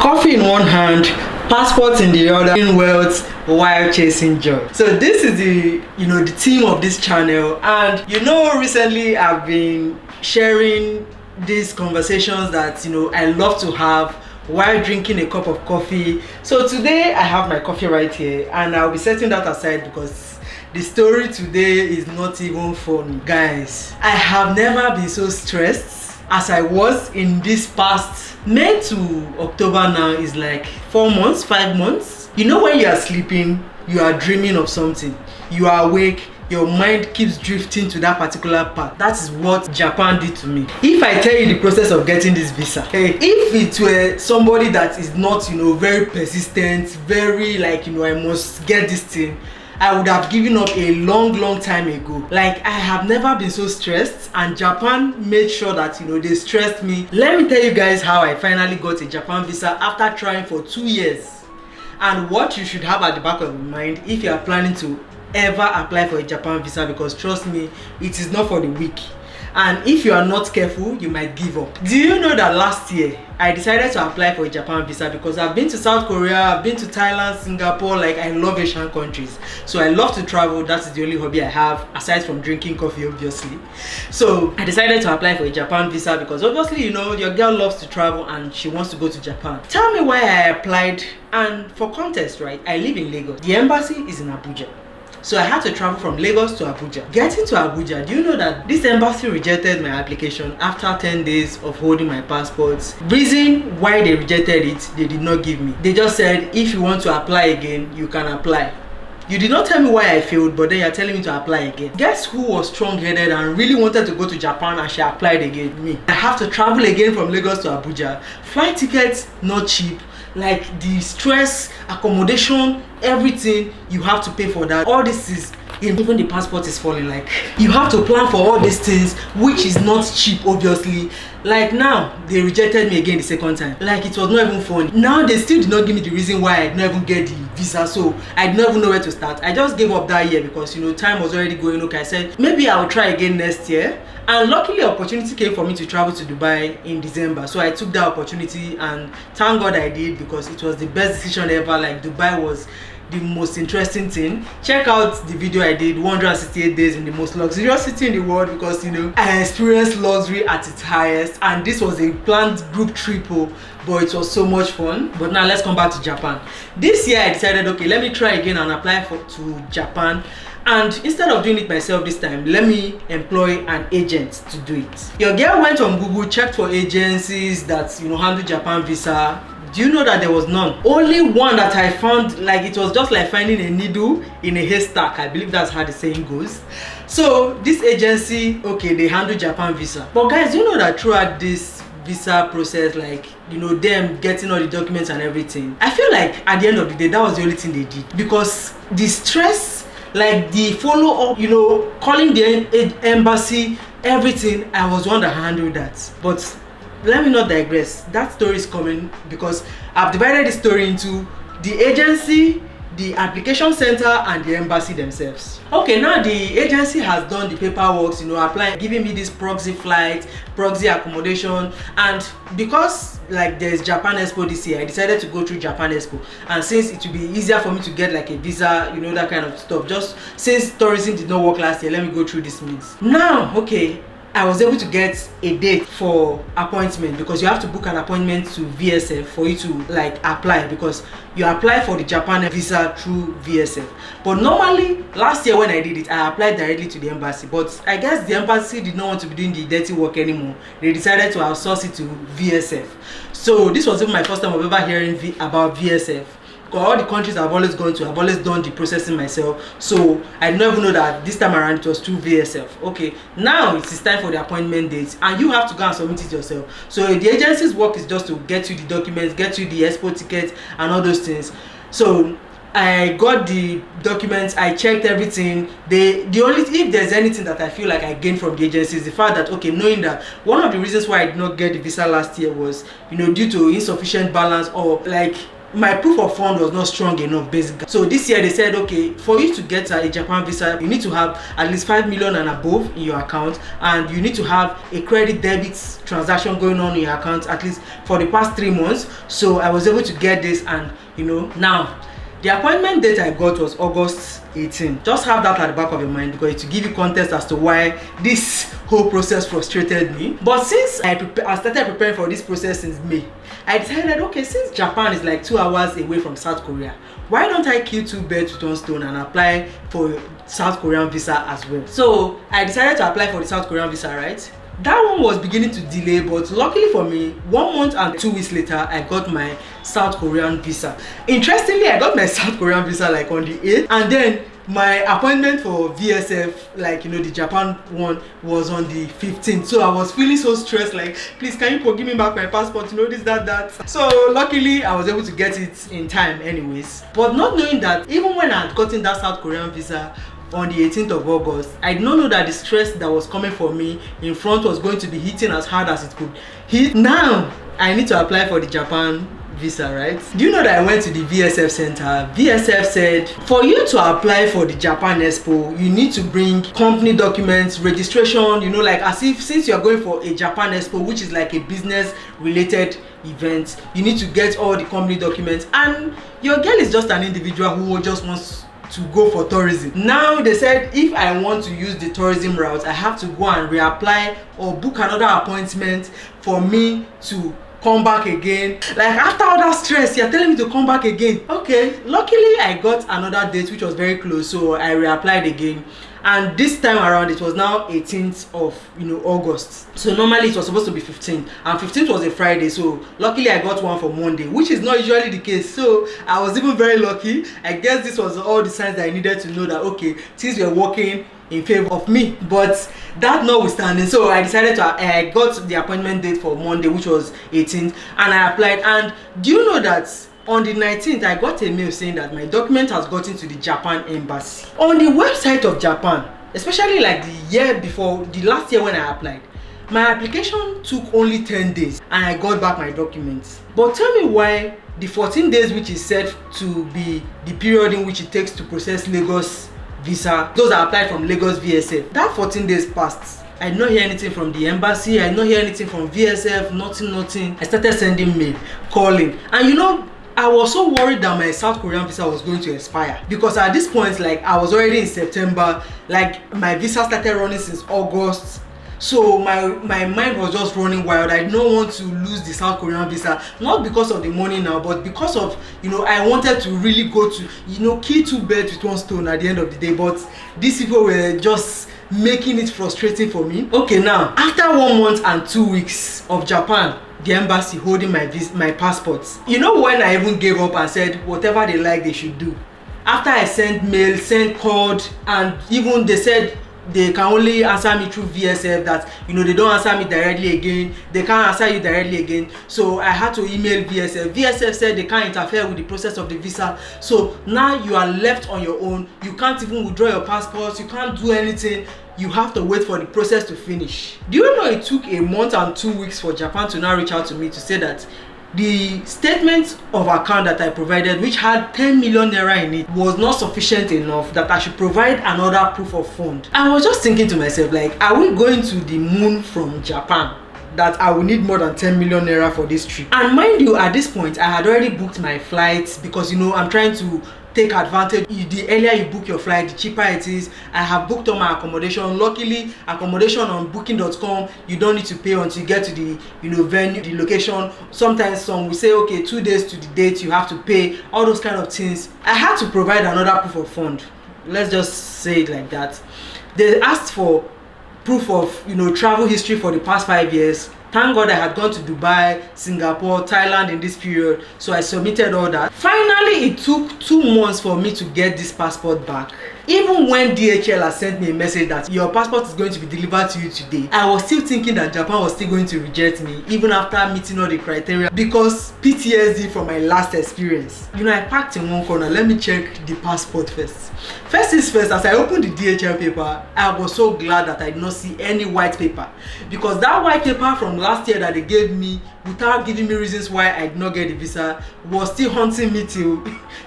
Coffee in one hand, passport in the other, in wealth while chasing joy. So this is the the theme of this channel, and recently I've been sharing these conversations that I love to have while drinking a cup of coffee. So today I have my coffee right here, and I'll be setting that aside because the story today is not even funny. Guys, I have never been so stressed as I was in this past May to October. Now is like 4 months, 5 months. When you are sleeping, you are dreaming of something. You are awake, your mind keeps drifting to that particular part. That is what Japan did to me. If I tell you the process of getting this visa, if it were somebody that is not very persistent, very like I must get this thing, I would have given up a long time ago. Like, I have never been so stressed, and Japan made sure that they stressed me. Let me tell you guys how I finally got a Japan visa after trying for 2 years, and what you should have at the back of your mind if you are planning to ever apply for a Japan visa, because trust me, it is not for the weak. And if you are not careful, you might give up. Do you know that last year I decided to apply for a Japan visa because I've been to South Korea, I've been to Thailand, Singapore. Like, I love Asian countries, so I love to travel. That is the only hobby I have aside from drinking coffee, obviously. So I decided to apply for a Japan visa because obviously your girl loves to travel and she wants to go to Japan. Tell me why I applied. And for context, right, I live in Lagos. The embassy is in Abuja. So I had to travel from Lagos to Abuja. Getting to Abuja, do you know that this embassy rejected my application after 10 days of holding my passport? Reason why they rejected it, they did not give me. They just said, if you want to apply again, you can apply. You did not tell me why I failed, but then you're telling me to apply again. Guess who was strong-headed and really wanted to go to Japan and she applied again? Me. I have to travel again from Lagos to Abuja. Flight tickets, not cheap. Like, the stress, accommodation, everything, you have to pay for that. All this is, even the passport is falling. Like, you have to plan for all these things, which is not cheap, obviously. Like, now they rejected me again the second time. Like, it was not even funny. Now they still did not give me the reason why I did not even get the visa, so I did not even know where to start. I just gave up that year because time was already going. Okay, I said maybe I'll try again next year. And luckily, opportunity came for me to travel to Dubai in December. So I took that opportunity, and thank God I did, because it was the best decision ever. Like, Dubai was the most interesting thing. Check out the video I did, 168 days in the most luxurious city in the world, because I experienced luxury at its highest, and this was a planned group trip, but it was so much fun. But now let's come back to Japan. This year I decided, okay, let me try again and apply to Japan. And instead of doing it myself this time, let me employ an agent to do it. Your girl went on Google, checked for agencies that handle Japan visa. Do you know that there was none? Only one that I found, like, it was just like finding a needle in a haystack. I believe that's how the saying goes. So this agency, okay, they handle Japan visa. But guys, do you know that throughout this visa process, like, them getting all the documents and everything, I feel like at the end of the day, that was the only thing they did. Because the stress, like the follow-up, calling the embassy, everything, I was one that handled that. But let me not digress. That story is coming, because I've divided the story into the agency, the application center, and the embassy themselves. Okay, now the agency has done the paperwork, applying, giving me this proxy flight, proxy accommodation, and because like there's Japan Expo this year, I decided to go through Japan Expo. And since it will be easier for me to get like a visa, that kind of stuff, just since tourism did not work last year, let me go through this means. Now, okay, I was able to get a date for appointment, because you have to book an appointment to VSF for you to like apply, because you apply for the Japan visa through VSF. But normally last year when I did it, I applied directly to the embassy, but I guess the embassy did not want to be doing the dirty work anymore. They decided to outsource it to VSF. So this was even my first time of ever hearing about VSF. All the countries I've always gone to, I've always done the processing myself, so I didn't even know that this time around it was through VSF. Okay, now it is time for the appointment date, and you have to go and submit it yourself. So the agency's work is just to get you the documents, get you the expo ticket, and all those things. So I got the documents, I checked everything. The only, if there's anything that I feel like I gained from the agency, is the fact that, okay, knowing that one of the reasons why I did not get the visa last year was due to insufficient balance, or like my proof of fund was not strong enough basically. So this year they said, okay, for you to get a Japan visa, you need to have at least 5 million and above in your account, and you need to have a credit debit transaction going on in your account at least for the past 3 months. So I was able to get this, and now the appointment date I got was August 18. Just have that at the back of your mind, because to give you context as to why this whole process frustrated me. But since I started preparing for this process since May, I decided, okay, since Japan is like 2 hours away from South Korea, why don't I kill 2 birds with 1 stone and apply for South Korean visa as well? So I decided to apply for the South Korean visa, right? That one was beginning to delay, but luckily for me, 1 month and 2 weeks later, I got my South Korean visa. Interestingly, I got my South Korean visa like on the 8th, and then my appointment for VSF, like the Japan one, was on the 15th. So I was feeling so stressed, like, please can you give me back my passport, this, that. So luckily I was able to get it in time anyways. But not knowing that, even when I had gotten that South Korean visa on the 18th of August, I did not know that the stress that was coming for me in front was going to be hitting as hard as it could hit. Now I need to apply for the Japan visa, right? Do you know that I went to the VSF center? VSF said for you to apply for the Japan Expo, you need to bring company documents, registration, like as if since you're going for a Japan Expo, which is like a business related event, you need to get all the company documents, and your girl is just an individual who just wants to go for tourism. Now they said if I want to use the tourism route, I have to go and reapply or book another appointment for me to come back again. Like, after all that stress, you're telling me to come back again. Okay, luckily I got another date which was very close, so I reapplied again, and this time around it was now 18th of August. So normally it was supposed to be 15th, and 15th was a Friday, so luckily I got one for Monday, which is not usually the case. So I was even very lucky. I guess this was all the signs that I needed to know that, okay, things were working in favor of me. But that notwithstanding, so I decided I got the appointment date for Monday, which was 18th, and I applied. And do you know that on the 19th I got a mail saying that my document has gotten to the Japan embassy? On the website of Japan, especially like the year before, the last year when I applied, my application took only 10 days and I got back my documents. But tell me why the 14 days which is said to be the period in which it takes to process Lagos visa, those are applied from Lagos VSF, that 14 days passed. I did not hear anything from the embassy, I did not hear anything from VSF, nothing. I started sending mail, calling, and I was so worried that my South Korean visa was going to expire, because at this point, like, I was already in September, like my visa started running since August. So my mind was just running wild. I did not want to lose the South Korean visa, not because of the money now, but because of I wanted to really go to kill 2 birds with 1 stone at the end of the day. But these people were just making it frustrating for me. Okay, now after 1 month and 2 weeks of Japan, the embassy holding my passports, when I even gave up and said whatever they like they should do, after I sent mail, sent code, and even they said they can only answer me through VSF, that they don't answer me directly again, they can't answer you directly again. So I had to email VSF. VSF said they can't interfere with the process of the visa. So now you are left on your own. You can't even withdraw your passports, you can't do anything. You have to wait for the process to finish. Do you know it took 1 month and 2 weeks for Japan to now reach out to me to say that the statement of account that I provided, which had 10 million naira in it, was not sufficient enough, that I should provide another proof of fund. I was just thinking to myself, like, are we going to the moon from Japan that I will need more than 10 million naira for this trip? And mind you, at this point I had already booked my flights, because I'm trying to take advantage. The earlier you book your flight, the cheaper it is. I have booked all my accommodation. Luckily, accommodation on booking.com, you don't need to pay until you get to the venue, the location. Sometimes some will say, okay, 2 days to the date you have to pay, all those kind of things. I had to provide another proof of fund. Let's just say it like that. They asked for proof of travel history for the past 5 years. Thank God I had gone to Dubai, Singapore, Thailand in this period, so I submitted all that. Finally, it took 2 months for me to get this passport back. Even when DHL has sent me a message that your passport is going to be delivered to you today, I was still thinking that Japan was still going to reject me, even after meeting all the criteria, because PTSD from my last experience. I packed in one corner. Let me check the passport first. First things first, as I opened the DHL paper, I was so glad that I did not see any white paper, because that white paper from last year that they gave me without giving me reasons why I did not get the visa, was still haunting me till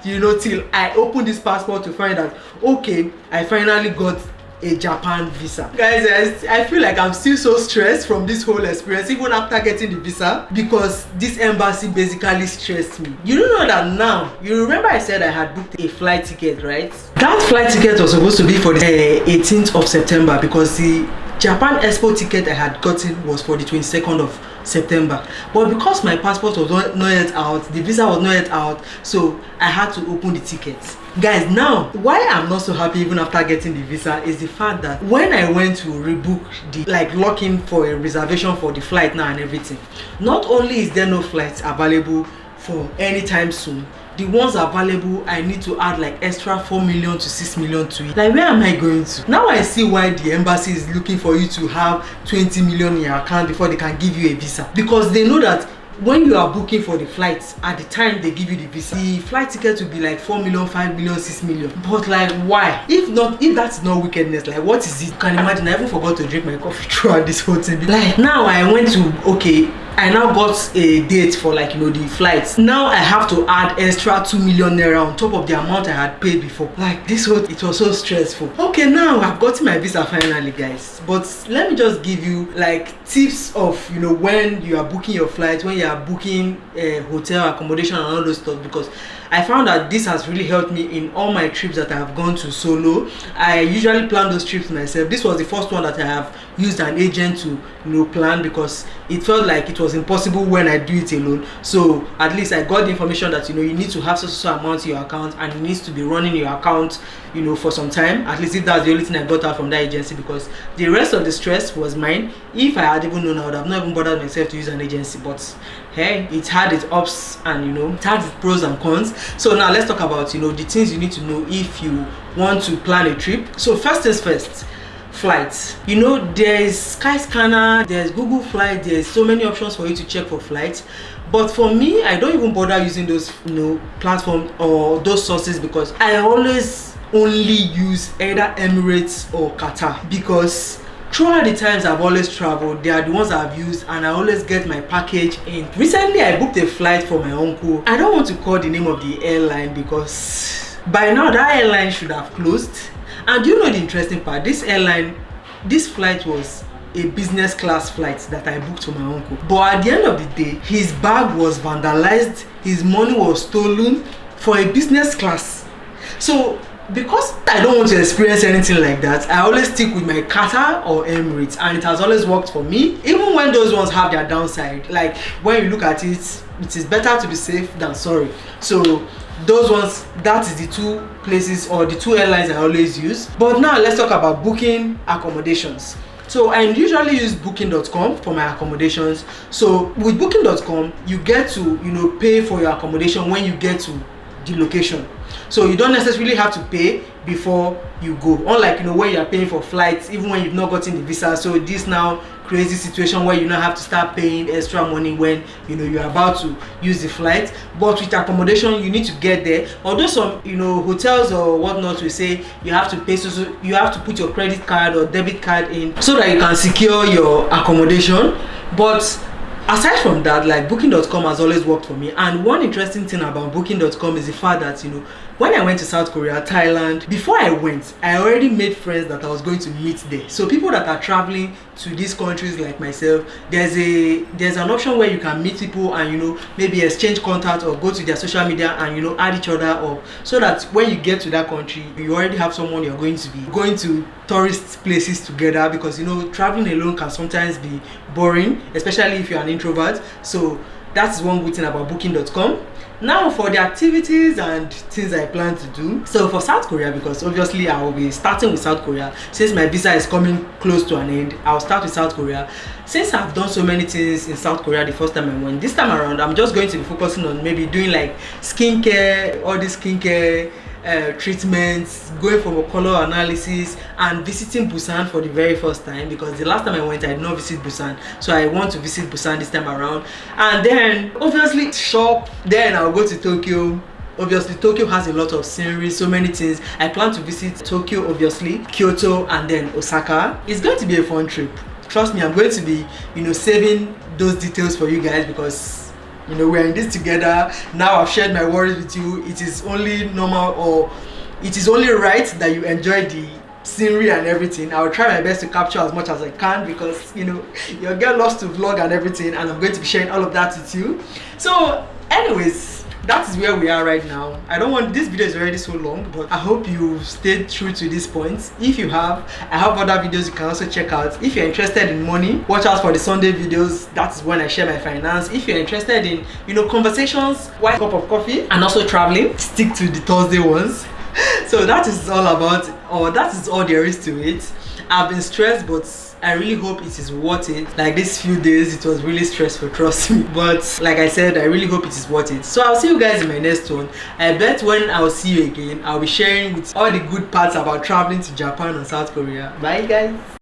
till I opened this passport to find out, okay, I finally got a Japan visa. Guys, I feel like I'm still so stressed from this whole experience even after getting the visa, because this embassy basically stressed me. You don't know that now. You remember I said I had booked a flight ticket, right? That flight ticket was supposed to be for the 18th of September, because the Japan Expo ticket I had gotten was for the 22nd of September, but because my passport was not yet out, the visa was not yet out, so I had to open the tickets. Guys, now why I'm not so happy even after getting the visa is the fact that when I went to rebook the lock in for a reservation for the flight now and everything, not only is there no flights available for anytime soon, the ones available, I need to add like extra 4 million to 6 million to it. Like, where am I going to? Now I see why the embassy is looking for you to have 20 million in your account before they can give you a visa, because they know that when you are booking for the flights, at the time they give you the visa, the flight ticket will be like 4 million, 5 million, 6 million. But like, why? If that's not wickedness, like what is it? You can imagine, I even forgot to drink my coffee throughout this whole thing. Like, now I went to, okay, I now got a date for the flights. Now I have to add extra 2 million naira on top of the amount I had paid before. Like, it was so stressful. Okay, now I've gotten my visa finally, guys. But let me just give you tips of when you are booking your flight, when you are booking hotel accommodation and all those stuff, because I found that this has really helped me in all my trips that I have gone to solo. I usually plan those trips myself. This was the first one that I have used an agent to plan, because it felt like it was impossible when I do it alone. So at least I got the information that you need to have so amount in your account, and it needs to be running your account for some time. At least if that's the only thing I got out from that agency, because the rest of the stress was mine. If I had even known, I would have not even bothered myself to use an agency. But hey, it had its ups and it had its pros and cons. So now let's talk about the things you need to know if you want to plan a trip. So first things first, flights. There is Skyscanner, there's Google Flight, there's so many options for you to check for flights. But for me, I don't even bother using those platforms or those sources, because I always only use either Emirates or Qatar, because throughout the times I've always traveled, they are the ones I've used, and I always get my package in. Recently I booked a flight for my uncle. I don't want to call the name of the airline, because by now that airline should have closed. And you know the interesting part, this flight was a business class flight that I booked for my uncle. But at the end of the day, his bag was vandalized, his money was stolen for a business class. So because I don't want to experience anything like that, I always stick with my Qatar or Emirates, and it has always worked for me, even when those ones have their downside. Like, when you look at it, it is better to be safe than sorry. So those ones, that is the two places or the two airlines I always use. But now let's talk about booking accommodations. So I usually use booking.com for my accommodations. So with booking.com, you get to pay for your accommodation when you get to the location. So you don't necessarily have to pay before you go, unlike when you are paying for flights even when you've not gotten the visa. So this now creates a situation where you now have to start paying extra money when you're about to use the flight. But with accommodation, you need to get there. Although some hotels or whatnot will say you have to pay, so you have to put your credit card or debit card in so that you can secure your accommodation. But aside from that, booking.com has always worked for me. And one interesting thing about booking.com is the fact that when I went to South Korea, Thailand, before I went, I already made friends that I was going to meet there. So people that are traveling to these countries like myself, there's an option where you can meet people and maybe exchange contact or go to their social media and add each other up, so that when you get to that country, you already have someone you're going to be going to tourist places together, because traveling alone can sometimes be boring, especially if you're an introvert. So that's one good thing about booking.com. Now for the activities and things I plan to do. So for South Korea, because obviously I will be starting with South Korea, since my visa is coming close to an end, I'll start with South Korea. Since I've done so many things in South Korea the first time I went, this time around I'm just going to be focusing on maybe doing skincare, all these skincare treatments, going for a color analysis, and visiting Busan for the very first time, because the last time I went I did not visit Busan. So I want to visit Busan this time around, and then obviously shop. Then I'll go to Tokyo. Obviously Tokyo has a lot of scenery, so many things. I plan to visit Tokyo, obviously Kyoto, and then Osaka. It's going to be a fun trip. Trust me, I'm going to be saving those details for you guys, because you know, we're in this together. Now I've shared my worries with you. It is only normal, or it is only right that you enjoy the scenery and everything. I'll try my best to capture as much as I can, because you know, your girl loves to vlog and everything, and I'm going to be sharing all of that with you. So anyways, that is where we are right now. I don't want, this video is already so long, but I hope you stayed true to this point. If you have, I have other videos you can also check out. If you're interested in money, watch out for the Sunday videos. That is when I share my finance. If you're interested in, you know, conversations, white cup of coffee, and also traveling, stick to the Thursday ones. So that is all about, or that is all there is to it. I've been stressed, but I really hope it is worth it. Like these few days, it was really stressful, trust me. But like I said, I really hope it is worth it. So I'll see you guys in my next one. I bet when I'll see you again, I'll be sharing with all the good parts about traveling to Japan and South Korea. Bye guys.